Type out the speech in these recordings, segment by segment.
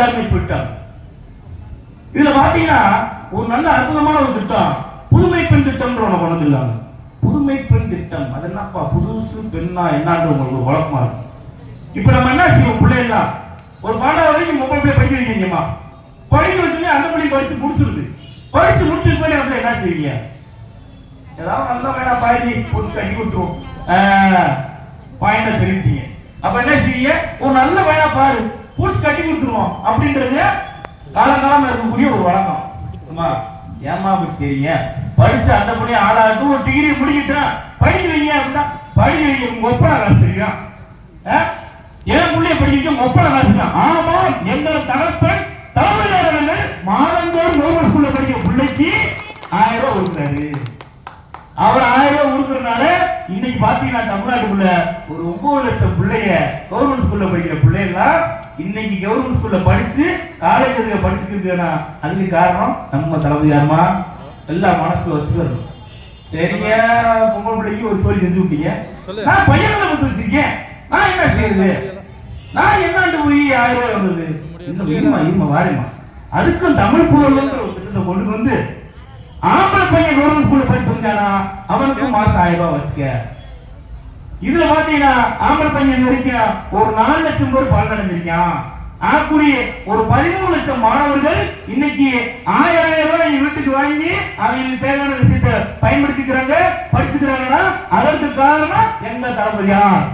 எல்லாருமே சொல்லிட்டாங்க. இதுல பாத்தீங்கன்னா ஒரு நல்ல அற்புதமான ஒரு திட்டம் புதுமை பெண் திட்டம் ஒண்ணு கொண்டு வந்துருக்காங்க. புதுமை பெண் திட்டம் அது என்னப்பா புதுசு பெண்ணா என்னன்ற உங்களுக்கு குழப்பமா இருக்கும். இப்ப நம்ம என்ன செய்வோம், பிள்ளைலாம் ஒரு பாடம் வரைக்கும் மொபைல் பிள்ளை படிக்க வைக்கிறீங்கம்மா, படிக்க வச்சுமே அந்த பிள்ளை படிச்சு முடிச்சிருது. படிச்சு முடிச்சது போய் அப்படியே என்ன செய்வீங்க, ஏதாவது நல்லா வேணா பாய்ச்சி போட்டு கட்டி கொடுத்துருவோம், பாயிண்ட தெரிவிப்பீங்க. அப்ப என்ன செய்வீங்க, ஒரு நல்ல வேணா பாரு பூச்சி கட்டி கொடுத்துருவோம் அப்படின்றது காலங்காலமா இருக்கக்கூடிய ஒரு வழக்கம். ஏமா அப்படி செய்றீங்க, படிச்சு அந்த பிள்ளைய ஆளாது ஒரு டிகிரி முடிக்கிட்டேன் படிக்க வைங்க அப்படின்னா படிக்க வைங்க. உங்க ஒப்பனை காசு தெரியும், என் பிள்ளைய படிக்க உங்க ஒப்பனை காசு. ஆமா, எங்க தகப்பன் தலைமையாளர்கள் மாதந்தோறும் கவர்மெண்ட் ஸ்கூல்ல படிக்க பிள்ளைக்கு 1000 ரூபாய் கொடுக்குறாரு. அவர் 1000 ரூபாய் கொடுக்கறதுனால இன்னைக்கு பாத்தீங்கன்னா தமிழ்நாட்டுக்குள்ள ஒரு 9 லட்சம் பிள்ளைய கவர்மெண்ட் ஸ்கூல்ல படிக்கிற பிள்ளைலாம் இன்னைக்கு கவர்மெண்ட் ஸ்கூல்ல படிச்சு காலேஜ் படிச்சுக்கிட்டு. அதுக்கு காரணம் நம்ம தளபதியாருமா எல்லா மனசுல வச்சுக்கணும். சரிங்க, பொம்பளை பிள்ளைக்கு ஒரு சொல்லி செஞ்சு விட்டீங்க, நான் பையனை பத்து வச்சிருக்கேன், நான் என்ன செய்யறது, நான் என்னாண்டு போய் 1000 ரூபாய் வந்தது இன்னும் வாரிமா. அதுக்கும் தமிழ் புலவர்கள் ஒரு திட்டத்தை கொண்டு வந்து ஆம்பளை பையன் கவர்மெண்ட் ஸ்கூல்ல படிச்சு வந்தானா அவனுக்கும் மாசம் 1000 ரூபாய் வச்சுக்க. இதுல பாத்தீங்கன்னா ஆம்பளை பையன் வரைக்கும் ஒரு 4 லட்சம் பேர் பலனடைஞ்சிருக்கான். ஆகக்கூடிய ஒரு 13 லட்சம் மாணவர்கள் இன்னைக்கு 1000 ரூபாய் வீட்டுக்கு வாங்கி அவங்களுக்கு தேவையான விஷயத்தை பயன்படுத்திக்கிறாங்க, படிச்சுக்கிறாங்கன்னா அதற்கு காரணம் எங்க தளபதியார்.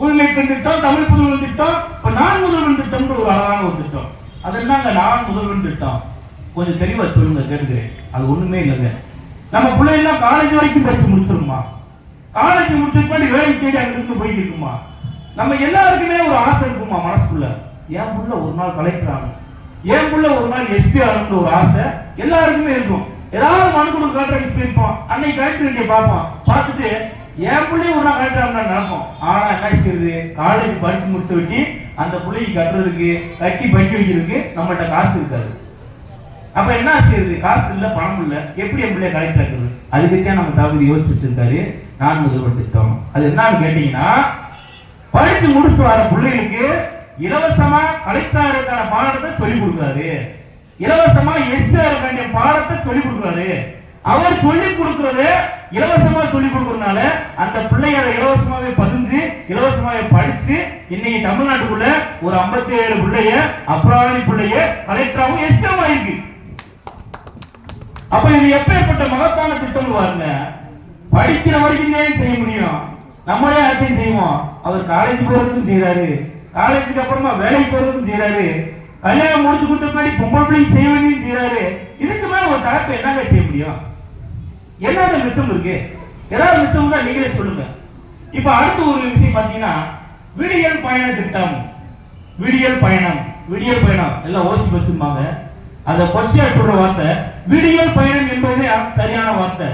உரிமை பெண் திட்டம், தமிழ் புதுவன் திட்டம், இப்ப நான் முதல்வன் திட்டம் ஒரு அழகான ஒரு திட்டம். அது என்னங்க நான் முதல்வன் திட்டம், கொஞ்சம் தெளிவா சொல்லுங்க கேட்கிறேன். அது ஒண்ணுமே இல்லைங்க. நம்ம பிள்ளைங்க காலேஜ் வரைக்கும் படிச்சு முடிச்சிருமா, காலேஜ் முடிச்சதுக்கு வேலைக்கு தேடி அங்க இருந்து போயிட்டு இருக்குமா. நம்ம எல்லாருக்குமே ஒரு ஆசை இருக்குமா மனசுக்குள்ள, என் புள்ள ஒரு நாள் கலெக்டர் ஆகணும், என் புள்ள ஒரு நாள் எஸ்பி ஆகணும்னு ஒரு ஆசை எல்லாருக்குமே இருக்கும். ஏதாவது மனு கொடுக்க கான்ட்ராக்ட் பேசுவோம், அன்னைக்கு கலெக்டர் வேண்டிய பார்ப்போம், பார்த்துட்டு என் பிள்ளையும் ஒரு நாள் கலெக்டர் ஆகணும்னு நினைப்போம். ஆனா என்ன செய்யுது, காலேஜ் படிச்சு முடிச்ச வெட்டி அந்த பிள்ளைக்கு கட்டுறதுக்கு கட்டி படிக்க வைக்கிறதுக்கு நம்மகிட்ட காசு இருக்காது. அப்ப என்ன செய்யுது, காசு இல்ல பணம் இல்ல, எப்படி என் பிள்ளைய கலெக்டர் ஆக்குறது. அதுக்குத்தான் நம்ம தகுதி யோசிச்சு வச்சிருக்காரு நான் முதல்வர் திட்டம். அது என்னன்னு கேட்டீங்கன்னா, படிச்சு முடிச்சு வர பிள்ளைகளுக்கு இலவசமா கலெக்டருக்கான பாடத்தை சொல்லிக் கொடுக்குறாரு, இலவசமா எஸ்பிஆர் வேண்டிய பாடத்தை சொல்லிக் கொடுக்குறாரு. அவர் சொல்லிக் கொடுக்கறது இலவசமா சொல்லிக் கொடுக்கறதுனால அந்த பிள்ளைய இலவசமாவே பதிஞ்சு இலவசமாவே படிச்சு இன்னைக்கு தமிழ்நாட்டுக்குள்ள ஒரு 57 பிள்ளைய அப்ராணி பிள்ளைய கலெக்டராகவும் எஸ்பிஆர் ஆயிருக்கு. அப்ப இது எப்பேற்பட்ட மகத்தான திட்டம் பாருங்க. படிக்கிற வரைக்கும் தான் செய்ய முடியும், நம்மளே யார்த்தையும் செய்வோம். அவர் காலேஜ் போறதுக்கும் செய்யறாரு, காலேஜுக்கு அப்புறமா வேலைக்கு போறதுக்கும் செய்யறாரு, கல்யாணம் முடிச்சு கொடுத்த மாதிரி பொம்பளை பிள்ளைங்க செய்ய வேண்டியும் செய்யறாரு. இதுக்கு மேல ஒரு தரப்பை என்னங்க செய்ய முடியும், என்னென்ன மிச்சம் இருக்கு, ஏதாவது மிச்சம் தான் நீங்களே சொல்லுங்க. இப்ப அடுத்த ஒரு விஷயம் பாத்தீங்கன்னா விடியல் பயண திட்டம். விடியல் பயணம், விடியல் பயணம் எல்லாம் ஓசி பஸ்ஸும்பாங்க, அத கொச்சியா சொல்ற வார்த்தை விடியல் பயணம் என்பது சரியான வார்த்தை.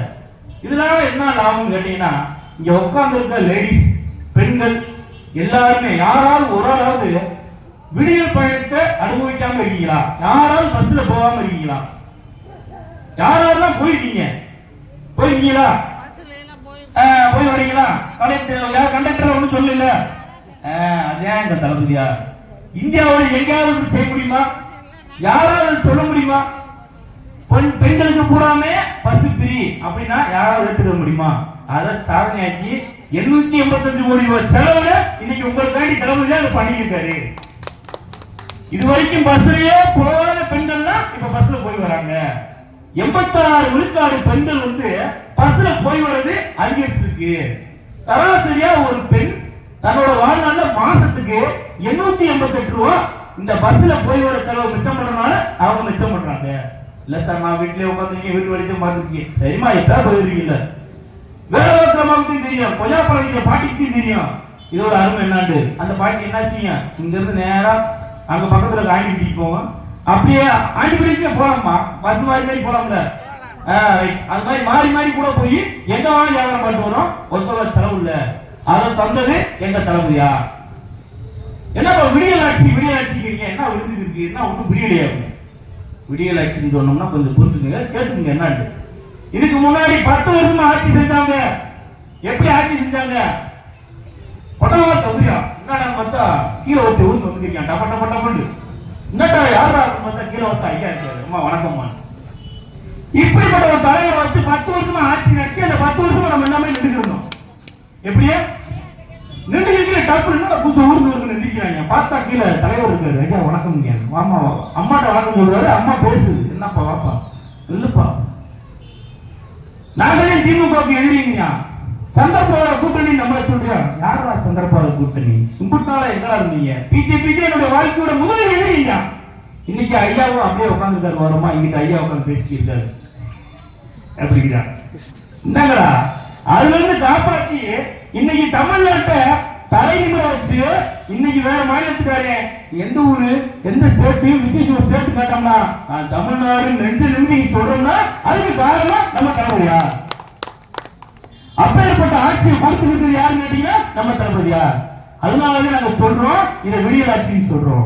இதனால என்ன லாபம் கேட்டீங்கன்னா, இங்க உட்கார்ந்து இருக்க லேடிஸ் பெண்கள் எல்லாருமே யாராவது ஒரு ஆளாவது விடியல் பயணத்தை அனுபவிக்காம இருக்கீங்களா? யாராவது பஸ்ல போகாம இருக்கீங்களா? யாரெல்லாம் போயிருக்கீங்க? போயிருக்கீங்களா? போய் வரீங்களா? கண்டக்டர் ஒன்றும் சொல்லல. அதே இந்த தளபதியா இந்தியாவில் எங்கேயாவது செய்ய முடியுமா? யாராவது சொல்ல முடியுமா? பெண்களுக்கு பூராமே பஸ் பிரி அப்படின்னா யாராவது எடுத்துக்க முடியுமா? அதை சாதனையாக்கி 885 கோடி ரூபாய் செலவுல இன்னைக்கு உங்களுக்காண்டி தளபதியா அதை பண்ணிருக்காரு. இது வரைக்கும் பஸ்லயே போகாத பெண்கள்லாம் இப்ப பஸ்ல போய் வராங்க. 86 விழுக்காடு பெண்கள் வந்து பஸ்ல போய் வர்றது அதிகரிச்சிருக்கு. சராசரியா ஒரு பெண் தன்னோட வாழ்நாள்ல மாசத்துக்கு 888 ரூபாய் இந்த பஸ்ல போய் வர செலவு மிச்சம் பண்றதுனால அவங்க மிச்சம் பண்றாங்க. இல்ல சார் நான் வீட்லயே உட்காந்துருக்கேன், வீட்டு வரைக்கும் பார்த்துருக்கேன். சரிமா எப்ப போயிருக்கீங்கல்ல, வேற ஒருத்தரமாவுக்கும் தெரியும், கொய்யா பழம் பாட்டிக்கும் தெரியும் இதோட அருமை என்னாண்டு. அந்த பாட்டி என்ன செய்யும், இங்க இருந்து நேரா அங்க பக்கத்துல ஆண்டிபிடிக்கு போவோம், அப்படியே ஆண்டிபிடிக்கே போலாமா, பஸ் மாதிரி போலாம்ல, அது மாதிரி மாறி மாறி கூட போய் எங்க வாங்கி வியாபாரம் பண்ணிட்டு வரோம். ஒருத்தவங்க செலவு இல்ல, அதை தந்தது எங்க தளபதியா. என்ன விடியல் ஆட்சி, விடியல் ஆட்சிக்கிறீங்க, என்ன விடுத்து இருக்கு, என்ன ஒன்றும் விடியலையா? விடியல் ஆட்சின்னு சொன்னோம்னா கொஞ்சம் புரிஞ்சுங்க, கேட்டுங்க என்னன்னு. இதுக்கு முன்னாடி 10 வருஷமா ஆட்சி செஞ்சாங்க. எப்படி ஆட்சி செஞ்சாங்க? கொடவா தொகுதியா என்னடா பார்த்தா கீழே ஒருத்தி ஊருக்கு வந்துருக்கேன் டப்ப டப்ப டப்பண்டு. என்னடா யாரா பார்த்தா கீழே ஒருத்தா ஐயா இருக்காரு. அம்மா வணக்கம்மா. இப்படிப்பட்ட ஒரு தலைவரை வச்சு 10 வருஷமா ஆட்சி நடத்தி அந்த 10 வருஷமா நம்ம எல்லாமே நின்றுக்கணும். எப்படியா நின்று டப்பு புதுசு ஊருக்கு நின்றுக்கிறாங்க. பார்த்தா கீழே தலைவர் இருக்காரு. ஐயா வணக்கம். அம்மா அம்மாட்ட வணக்கம் சொல்றாரு. அம்மா பேசுது. என்னப்பா வாப்பா இல்லப்பா நாங்களே திமுகவுக்கு எதிரிங்க. சந்திரபாபு கூட்டணி நம்ம சொல்றியா? யாரா சந்திரபாபு கூட்டணி? கும்பிட்டால எங்களா இருந்தீங்க? பிஜேபிக்கு என்னுடைய வாழ்க்கையோட முதல் எதிரிங்க. இன்னைக்கு ஐயாவும் அப்படியே உட்காந்துருக்காரு. வருமா இங்கிட்ட ஐயா உட்காந்து பேசிட்டு இருக்காரு. எப்படிங்களா என்னங்களா அதுல இருந்து காப்பாற்றி இன்னைக்கு தமிழ்நாட்டை தலைநிமிர வச்சு இன்னைக்கு வேற மாநிலத்துக்காரே எந்த ஊரு எந்த ஸ்டேட் விஜய் ஸ்டேட் கேட்டோம்னா நான் தமிழ்நாடு நெஞ்சு நின்று சொல்றோம்னா அதுக்கு காரணம் நம்ம தளபதியா? அப்பேற்பட்ட ஆட்சியை கொடுத்து யாருன்னு கேட்டீங்கன்னா நம்ம தளபதியா? அதனாலதான் நாங்க சொல்றோம் இதை விடியல் ஆட்சின்னு சொல்றோம்.